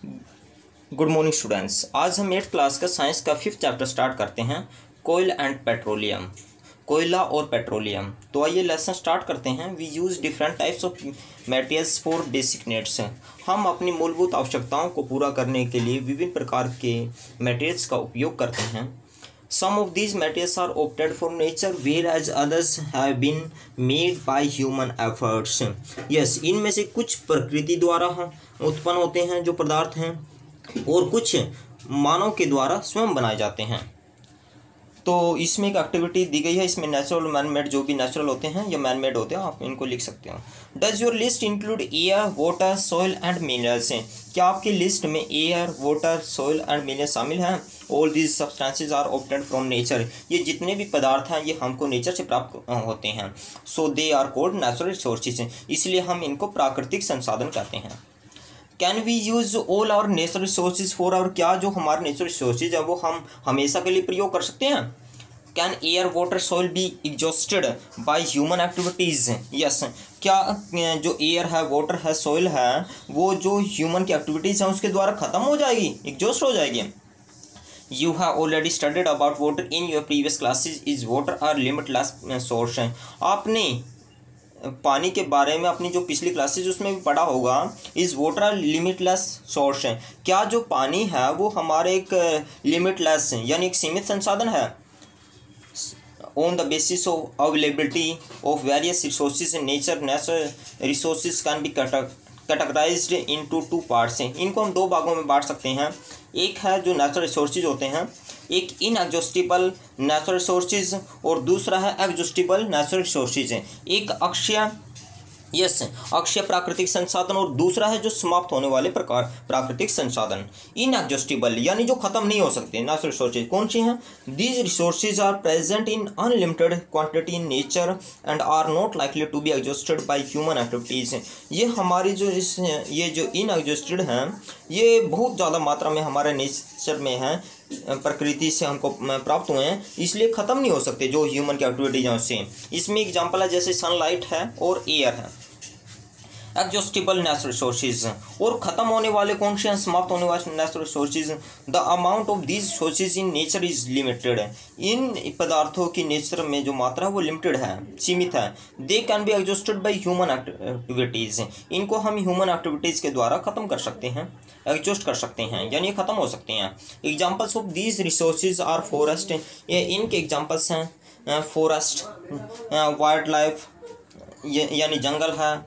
Good morning students. आज हम 8th class का साइंस का 5th चैप्टर स्टार्ट करते हैं, कोयल एंड पेट्रोलियम, कोयला और पेट्रोलियम। तो आइए लेसन स्टार्ट करते हैं। We use different types of materials for basic needs. हम अपनी मूलभूत आवश्यकताओं को पूरा करने के लिए विभिन्न प्रकार के मटेरियल्स का उपयोग करते हैं। Some of these materials are obtained from nature, whereas others have been made by human efforts. Yes, इनमें से कुछ प्रकृति द्वारा उत्पन्न होते हैं जो पदार्थ हैं, और कुछ मानव के द्वारा स्वयं बनाए जाते हैं। तो इसमें एक एक्टिविटी दी गई है, इसमें नेचुरल मैन मेड, जो भी नेचुरल होते हैं या मैन मेड होते हैं, आप इनको लिख सकते हो। Does your list include air, water, soil and minerals? क्या आपकी लिस्ट में air, water, soil and minerals शामिल हैं? All these substances are obtained from nature. ये जितने भी पदार्थ हैं ये हमको नेचर से प्राप्त होते हैं। So they are called natural resources, इसलिए हम इनको प्राकृतिक संसाधन कहते हैं। Can we use all our natural resources for our? क्या जो हमारे नेचुरल रिसोर्सेज है वो हम हमेशा के लिए प्रयोग कर सकते हैं? Can air, water, soil be exhausted by human activities? Yes. क्या जो एयर है, वाटर है, सॉइल है, वो जो ह्यूमन की एक्टिविटीज़ हैं उसके द्वारा ख़त्म हो जाएगी, एग्जॉस्ट हो जाएगी? You have already studied about water in your previous classes. Is water a limitless source? आपने पानी के बारे में अपनी जो पिछली क्लासेज उसमें भी पढ़ा होगा। Is water a limitless source? क्या जो पानी है वो हमारे एक लिमिटलेस यानी एक सीमित संसाधन है? On the basis of availability of various resources in nature, natural resources can be categorised into two parts. इनको हम दो भागों में बांट सकते हैं। एक है जो नेचुरल रिसोर्सेज होते हैं, एक इनएग्जॉस्टिबल नेचुरल रिसोर्सेज और दूसरा है एग्जॉस्टिबल नेचुरल रिसोर्सेज। एक अक्षय अक्षय प्राकृतिक संसाधन और दूसरा है जो समाप्त होने वाले प्रकार प्राकृतिक संसाधन। इनएग्जॉस्टिबल यानी जो खत्म नहीं हो सकते नेचुरल रिसोर्सेज कौन से हैं? These resources are present in unlimited quantity in nature and are not likely to be exhausted by human activities. ये हमारी ये जो इनएग्जॉस्टेड हैं ये बहुत ज़्यादा मात्रा में हमारे नेचर में हैं, प्रकृति से हमको प्राप्त हुए हैं, इसलिए ख़त्म नहीं हो सकते जो ह्यूमन की एक्टिविटीज हैं उससे। इसमें एग्जांपल है जैसे सनलाइट है और एयर है। एग्जॉस्टिबल नेचुरल रिसोर्सेज और ख़त्म होने वाले कौन से हैं? समाप्त होने वाले natural resources. The amount of these resources in nature is limited. इन पदार्थों की नेचर में जो मात्रा है वो लिमिटेड है, सीमित है। They can be exhausted by human activities. इनको हम ह्यूमन एक्टिविटीज़ के द्वारा ख़त्म कर सकते हैं, एग्जॉस्ट कर सकते हैं, यानी ख़त्म हो सकते हैं। Examples of these resources are forest. ये इनके एग्जाम्पल्स हैं फॉरेस्ट, वाइल्ड लाइफ यानी जंगल है,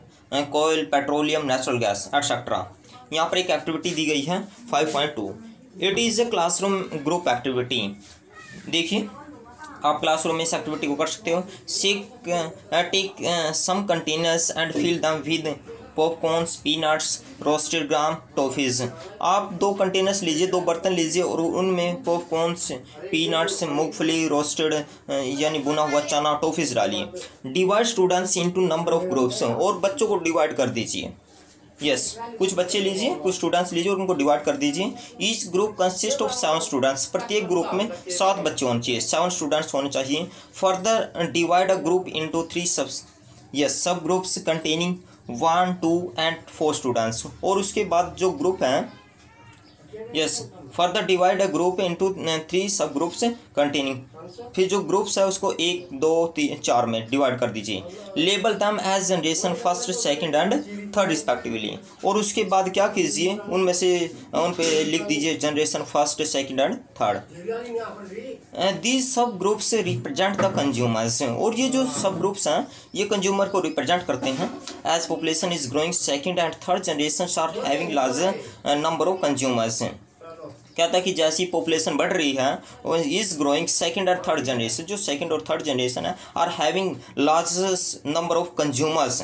कोयल, पेट्रोलियम, नेचुरल गैस एटसेट्रा। यहाँ पर एक एक्टिविटी दी गई है 5.2। It is a classroom group activity. देखिए आप क्लासरूम में इस एक्टिविटी को कर सकते हो। Take some containers and fill them with popcorns, peanuts, roasted gram, toffees. आप दो कंटेनर्स लीजिए, दो बर्तन लीजिए और उनमें पॉपकॉर्न्स, पीनट्स, मूंगफली, रोस्टेड यानी बुना हुआ चना, टॉफीज़ डालिए। Divide students into number of groups, और बच्चों को डिवाइड कर दीजिए। यस, कुछ बच्चे लीजिए, कुछ स्टूडेंट्स लीजिए और उनको डिवाइड कर दीजिए। Each group consist of 7 students. प्रत्येक ग्रुप में 7 बच्चे होने चाहिए, 7 स्टूडेंट्स होने चाहिए। Further divide a group into 3 सब ग्रुप्स कंटेनिंग 1, 2 and 4 स्टूडेंट्स। और उसके बाद जो ग्रुप हैं, further divide a group into 3 सब ग्रुप्स कंटेनिंग। फिर जो ग्रुप्स है उसको 1, 2, 3, 4 में डिवाइड कर दीजिए। Label them age generation first, second and third respectively. और उसके बाद क्या कीजिए, उनमें से उन पे लिख दीजिए generation first, second and third. These sub groups represent the consumers. और ये जो सब ग्रुप्स हैं ये कंज्यूमर को रिप्रेजेंट करते हैं। As population is growing, second and third generation are having larger number of consumers. कहता है कि जैसी पॉपुलेशन बढ़ रही है इज ग्रोइंग, सेकंड और थर्ड जनरेशन, जो सेकंड और थर्ड जनरेशन है, are having largest number of consumers.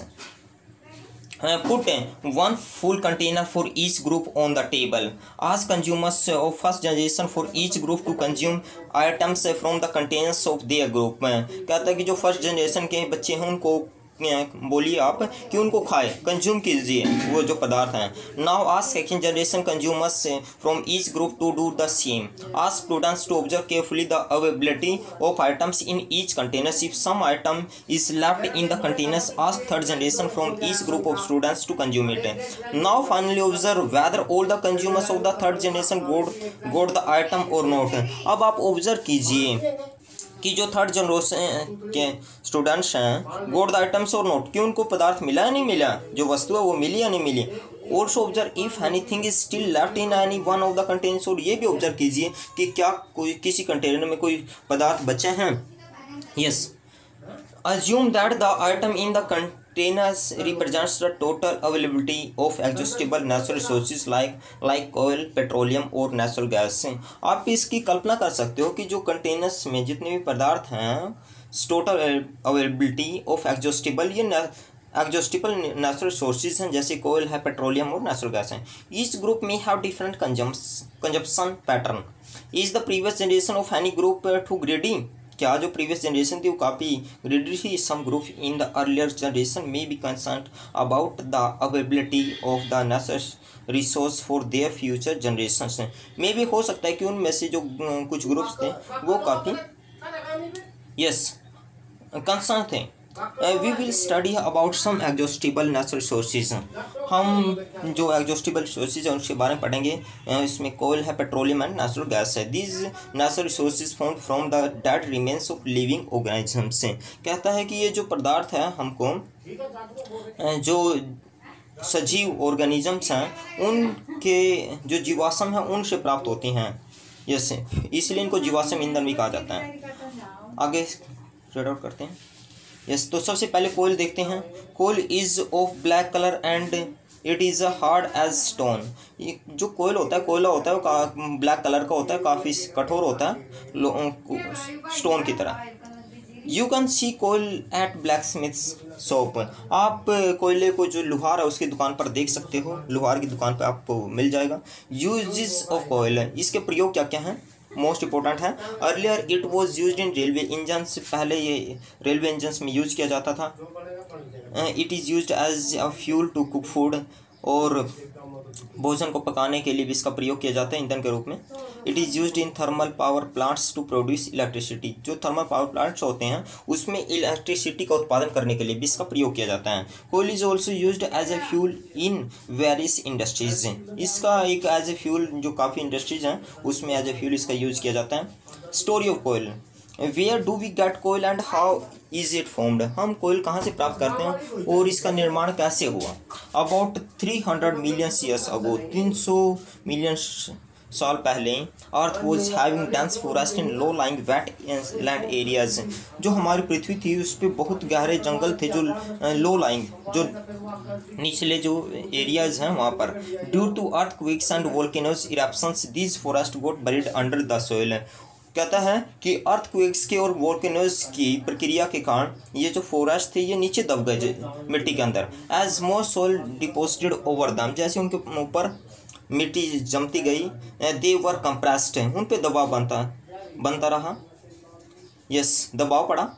Put 1 full container for each group on the table. Ask consumers of first generation for each group to consume items from the containers of their group. कहता है कि जो first generation के बच्चे हैं उनको बोलिए आप कि उनको खाए, कंज्यूम कीजिए वो जो पदार्थ हैं। Now ask second generation consumers from each group to do the same. Ask students to observe carefully the availability of items in each containers. If some item is left in the containers, ask third generation from each group of students to consume it. Now finally observe whether all the consumers of the third generation got the item और not. अब आप observe कीजिए कि जो third generation के students हैं गोट the items और note, कि उनको पदार्थ मिला या नहीं मिला, जो वस्तु है वो मिली या नहीं मिली। Also observe if anything is still left in any one of the containers. और ये भी ऑब्जर्व कीजिए कि क्या कोई किसी कंटेनर में कोई पदार्थ बचे हैं। Yes, assume that the item in the containers represents the total availability of exhaustible natural resources like oil, petroleum और natural gas। आप इसकी कल्पना कर सकते हो कि जो कंटेनर्स में जितने भी पदार्थ हैं, टोटल अवेलेबिलिटी ऑफ एग्जॉस्टिबल, ये एग्जॉस्टिबल नेचुरल रिसोर्सेज हैं, जैसे कोयल है, पेट्रोलियम और नेचुरल गैस हैं। ईच ग्रुप में have different consumption pattern. Is the previous generation of any group too greedy. क्या जो प्रीवियस जनरेशन थी वो काफ़ी ग्रेडी थी। Some group in the earlier generation में be concern about the availability of the natural resource for their future generation. में भी हो सकता है कि उनमें से जो कुछ ग्रुप्स थे वो काफ़ी कंसर्न थे। We will study about some exhaustible natural resources. हम जो एग्जॉस्टिबल रिसोर्सेज हैं उनके बारे में पढ़ेंगे। इसमें कोयल है, पेट्रोलियम एंड नेचुरल गैस है। These natural resources found from the dead remains of living organism से। कहता है कि ये जो पदार्थ है हमको जो सजीव ऑर्गेनिजम्स हैं उनके जो जीवाश्म हैं उनसे प्राप्त होती हैं। यस, इसलिए इनको जीवाश्म ईंधन भी कहा जाता है। आगे रीड आउट करते हैं। यस, तो सबसे पहले कोयल देखते हैं। Coal is of black colour and it is hard as stone. ये जो कोयल होता है, कोयला होता है, वो ब्लैक कलर का होता है, काफ़ी कठोर होता है, स्टोन की तरह। You can see coal at blacksmith's shop. आप कोयले को जो लोहार है उसकी दुकान पर देख सकते हो, लोहार की दुकान पर आपको मिल जाएगा। यूजेस ऑफ कोयल, इसके प्रयोग क्या क्या हैं, मोस्ट इंपॉर्टेंट है। Earlier it was use in railway engines, पहले ये रेलवे इंजन्स में यूज किया जाता था। It is use as a fuel to cook food, और भोजन को पकाने के लिए भी इसका प्रयोग किया जाता है ईंधन के रूप में। It is use in thermal power plants to produce electricity. जो थर्मल पावर प्लांट्स होते हैं उसमें इलेक्ट्रिसिटी का उत्पादन करने के लिए भी इसका प्रयोग किया जाता है। Coal is also use as a fuel in various industries. इसका एक एज ए फ्यूल जो काफ़ी इंडस्ट्रीज हैं उसमें एज ए फ्यूल इसका यूज किया जाता है। Story of coal, where do we get coal and how is it formed. हम कोयल कहाँ से प्राप्त करते हैं और इसका निर्माण कैसे हुआ। About 300 million years ago, 300 million साल पहले earth was having dense forest in low lying wet land areas. जो हमारी पृथ्वी थी उस पर बहुत गहरे जंगल थे, जो लो लाइंग जो निचले जो एरियाज हैं वहाँ पर। Due to earthquakes and volcanoes eruptions these forest got buried under the soil. कहता है कि अर्थक्वेक्स के और वोल्केनोज की प्रक्रिया के कारण ये जो फॉरेस्ट थे ये नीचे दब गए मिट्टी के अंदर। एज मोर सोइल डिपोजिटेड ओवर दम, जैसे उनके ऊपर मिट्टी जमती गई, दे वर कंप्रेस्ड, उन पे दबाव बनता रहा। यस, दबाव पड़ा।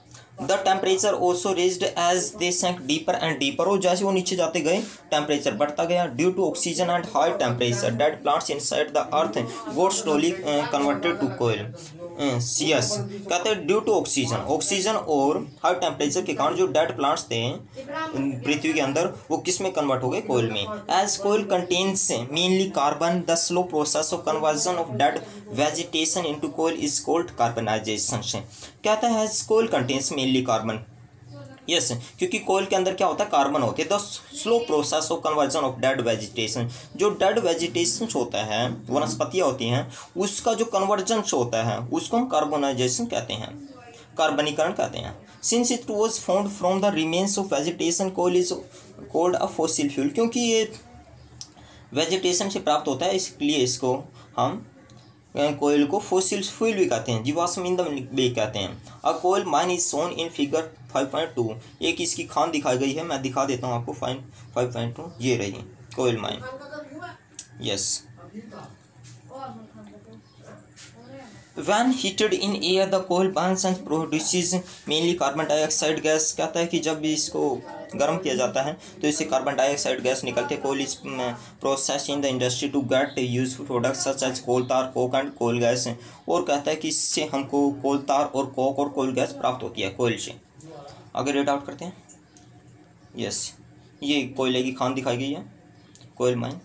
The temperature also raised as they sank deeper and deeper, और जैसे वो नीचे जाते गए टेम्परेचर बढ़ता गया। Due to oxygen and high temperature dead plants inside the earth got slowly converted to coal. Yes, कहते हैं ड्यू टू ऑक्सीजन और हाई टेम्परेचर के कारण जो डेड प्लांट्स थे पृथ्वी के अंदर वो किस में कन्वर्ट हो गए, कोयल में। As coal contains mainly carbon, the slow process of conversion of dead vegetation into coal is called carbonisation. कहता है coal contains mainly carbon. Yes, क्योंकि कोयल के अंदर क्या होता है, कार्बन होते हैं। The slow process of conversion of dead vegetation, जो डेड वेजिटेशन होता है, वनस्पतियाँ होती हैं, उसका जो कन्वर्जन होता है उसको हम कार्बोनाइजेशन कहते हैं, कार्बनीकरण कहते हैं। Since it was found from the remains of vegetation coal is called a fossil fuel. क्योंकि ये वेजिटेशन से प्राप्त होता है इसलिए इसको हम कोयल को फॉसिल फ्यूल भी कहते हैं, जीवाश्म ईंधन भी कहते हैं। A coal mine is shown in figure 5.2। एक इसकी खान दिखाई गई है, मैं दिखा देता हूँ आपको। 5.2 ये रही coal mine. Yes, When heated in air, the coal burns and produces mainly carbon dioxide gas। कहता है कि जब भी इसको गर्म किया जाता है तो इससे कार्बन डाइऑक्साइड गैस निकलती है। Coal is process in the industry to get useful products such as coal tar, coke and coal gas. और कहता है कि इससे हमको कोल तार और कोक और कोल गैस प्राप्त होती है कोयल से। आगे रीड आउट करते हैं। यस, ये कोयले की खान दिखाई गई है, coal mine.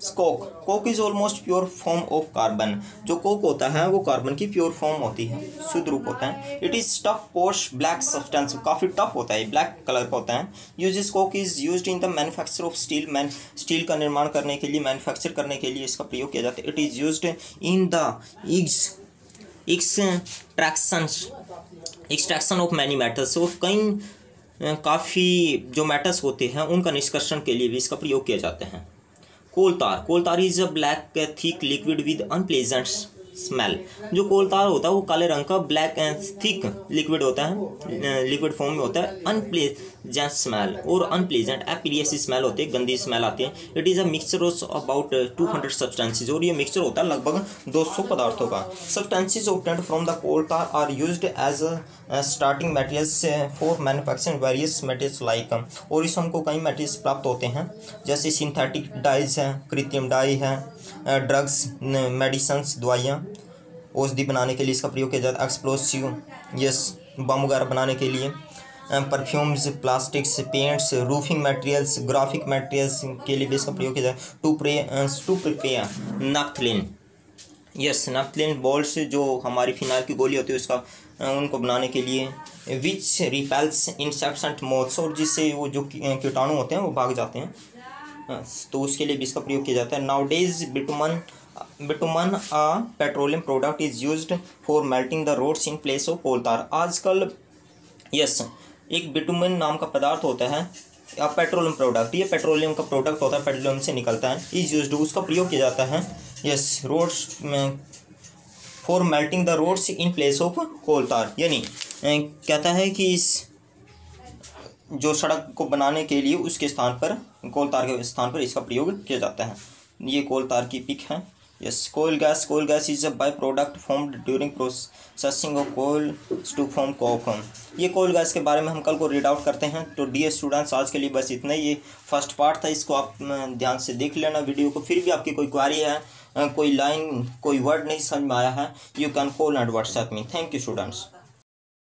Coke, coke is almost pure form of carbon. जो कोक होता है वो कार्बन की प्योर फॉर्म होती है, शुद्ध रूप होता है। It is tough Porsche black substance, काफ़ी टफ होता है, ब्लैक कलर का होता है। Uses Coke is used in the manufacture of steel. Steel का निर्माण करने के लिए, मैन्युफैक्चर करने के लिए इसका प्रयोग किया जाता है। It is used in the extraction of many metals. और कई काफ़ी जो मेटल्स होते हैं उनका निष्कर्षण के लिए भी इसका प्रयोग किया जाता है। कोल तार, कोल तार is a black thick liquid with unpleasant smell. जो कोल तार होता है वो काले रंग का ब्लैक एंड थिक लिक्विड होता है, लिक्विड फॉर्म में होता है। अनप्लेजेंट स्मेल और अनप्लेजेंट एपिलियस स्मेल होती है, गंदी स्मेल आती है। It is a mixture of about 200 substances. और ये मिक्सचर होता है लगभग 200 पदार्थों का। Substances obtained from the coal tar are used as starting materials for manufacturing various materials like. और इस हमको कई मटेरियल्स प्राप्त होते हैं, जैसे सिंथेटिक डाइज हैं, कृत्रिम डाई है, ड्रग्स, मेडिसन्स, दवाइयाँ, औषधि बनाने के लिए इसका प्रयोग किया जाता है। एक्सप्लोसिव, यस, बम वगैरह बनाने के लिए। Perfumes, plastics, paints, roofing materials, graphic materials के लिए भी इसका प्रयोग किया जाता है। To prepare naphthalene, yes, naphthalene balls जो हमारी फिनाइल की गोली होती है उसका उनको बनाने के लिए। विच रिपेल्स इंसेक्ट्स एंड मोथ्स, और जिससे वो जो कीटाणु होते हैं वो भाग जाते हैं, तो उसके लिए भी इसका प्रयोग किया जाता है। Nowadays bitumen a petroleum product is used for melting the roads in place of coal tar. आजकल यस, एक बिटुमन नाम का पदार्थ होता है, पेट्रोलियम प्रोडक्ट, ये पेट्रोलियम का प्रोडक्ट होता है, पेट्रोलियम से निकलता है, इज यूज्ड, उसका प्रयोग किया जाता है। यस, रोड्स में for melting the roads in place of coal tar. यानी कहता है कि इस जो सड़क को बनाने के लिए उसके स्थान पर, कोल तार के स्थान पर इसका प्रयोग किया जाता है। ये कोल तार की पिक है। Yes, coal gas is a by product formed during processing of coal to form coke. ये कोल गैस के बारे में हम कल को रीड आउट करते हैं। तो डियर स्टूडेंट्स, आज के लिए बस इतना ही। ये फर्स्ट पार्ट था, इसको आप ध्यान से देख लेना वीडियो को। फिर भी आपकी कोई क्वेरी है, कोई लाइन, कोई वर्ड नहीं समझ में आया है, you can call and WhatsApp me. Thank you students.